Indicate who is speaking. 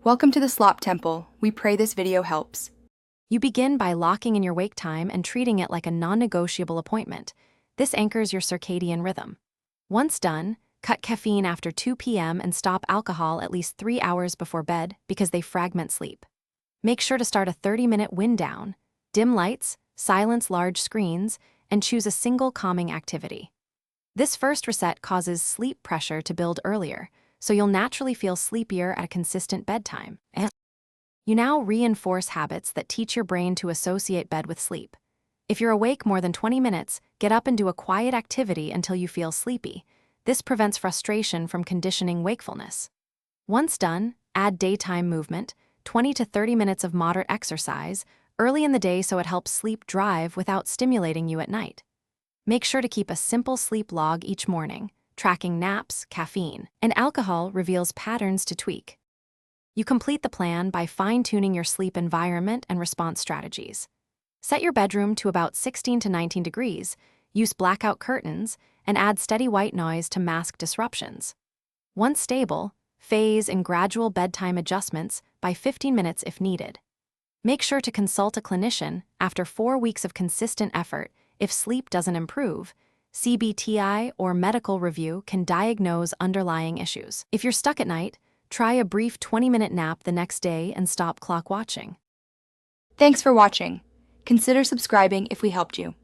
Speaker 1: Welcome to the Slop Temple. We pray this video helps.
Speaker 2: You begin by locking in your wake time and treating it like a non-negotiable appointment. This anchors your circadian rhythm. Once done, cut caffeine after 2 p.m. and stop alcohol at least 3 hours before bed because they fragment sleep. Make sure to start a 30-minute wind down, dim lights, silence large screens, and choose a single calming activity. This first reset causes sleep pressure to build earlier, so you'll naturally feel sleepier at a consistent bedtime. You now reinforce habits that teach your brain to associate bed with sleep. If you're awake more than 20 minutes, get up and do a quiet activity until you feel sleepy. This prevents frustration from conditioning wakefulness. Once done, add daytime movement, 20 to 30 minutes of moderate exercise, early in the day so it helps sleep drive without stimulating you at night. Make sure to keep a simple sleep log each morning. Tracking naps, caffeine, and alcohol reveals patterns to tweak. You complete the plan by fine-tuning your sleep environment and response strategies. Set your bedroom to about 16 to 19 degrees, use blackout curtains, and add steady white noise to mask disruptions. Once stable, phase in gradual bedtime adjustments by 15 minutes if needed. Make sure to consult a clinician after 4 weeks of consistent effort. If sleep doesn't improve, CBTI or medical review can diagnose underlying issues. If you're stuck at night, try a brief 20-minute nap the next day and stop clock watching.
Speaker 1: Thanks for watching. Consider subscribing if we helped you.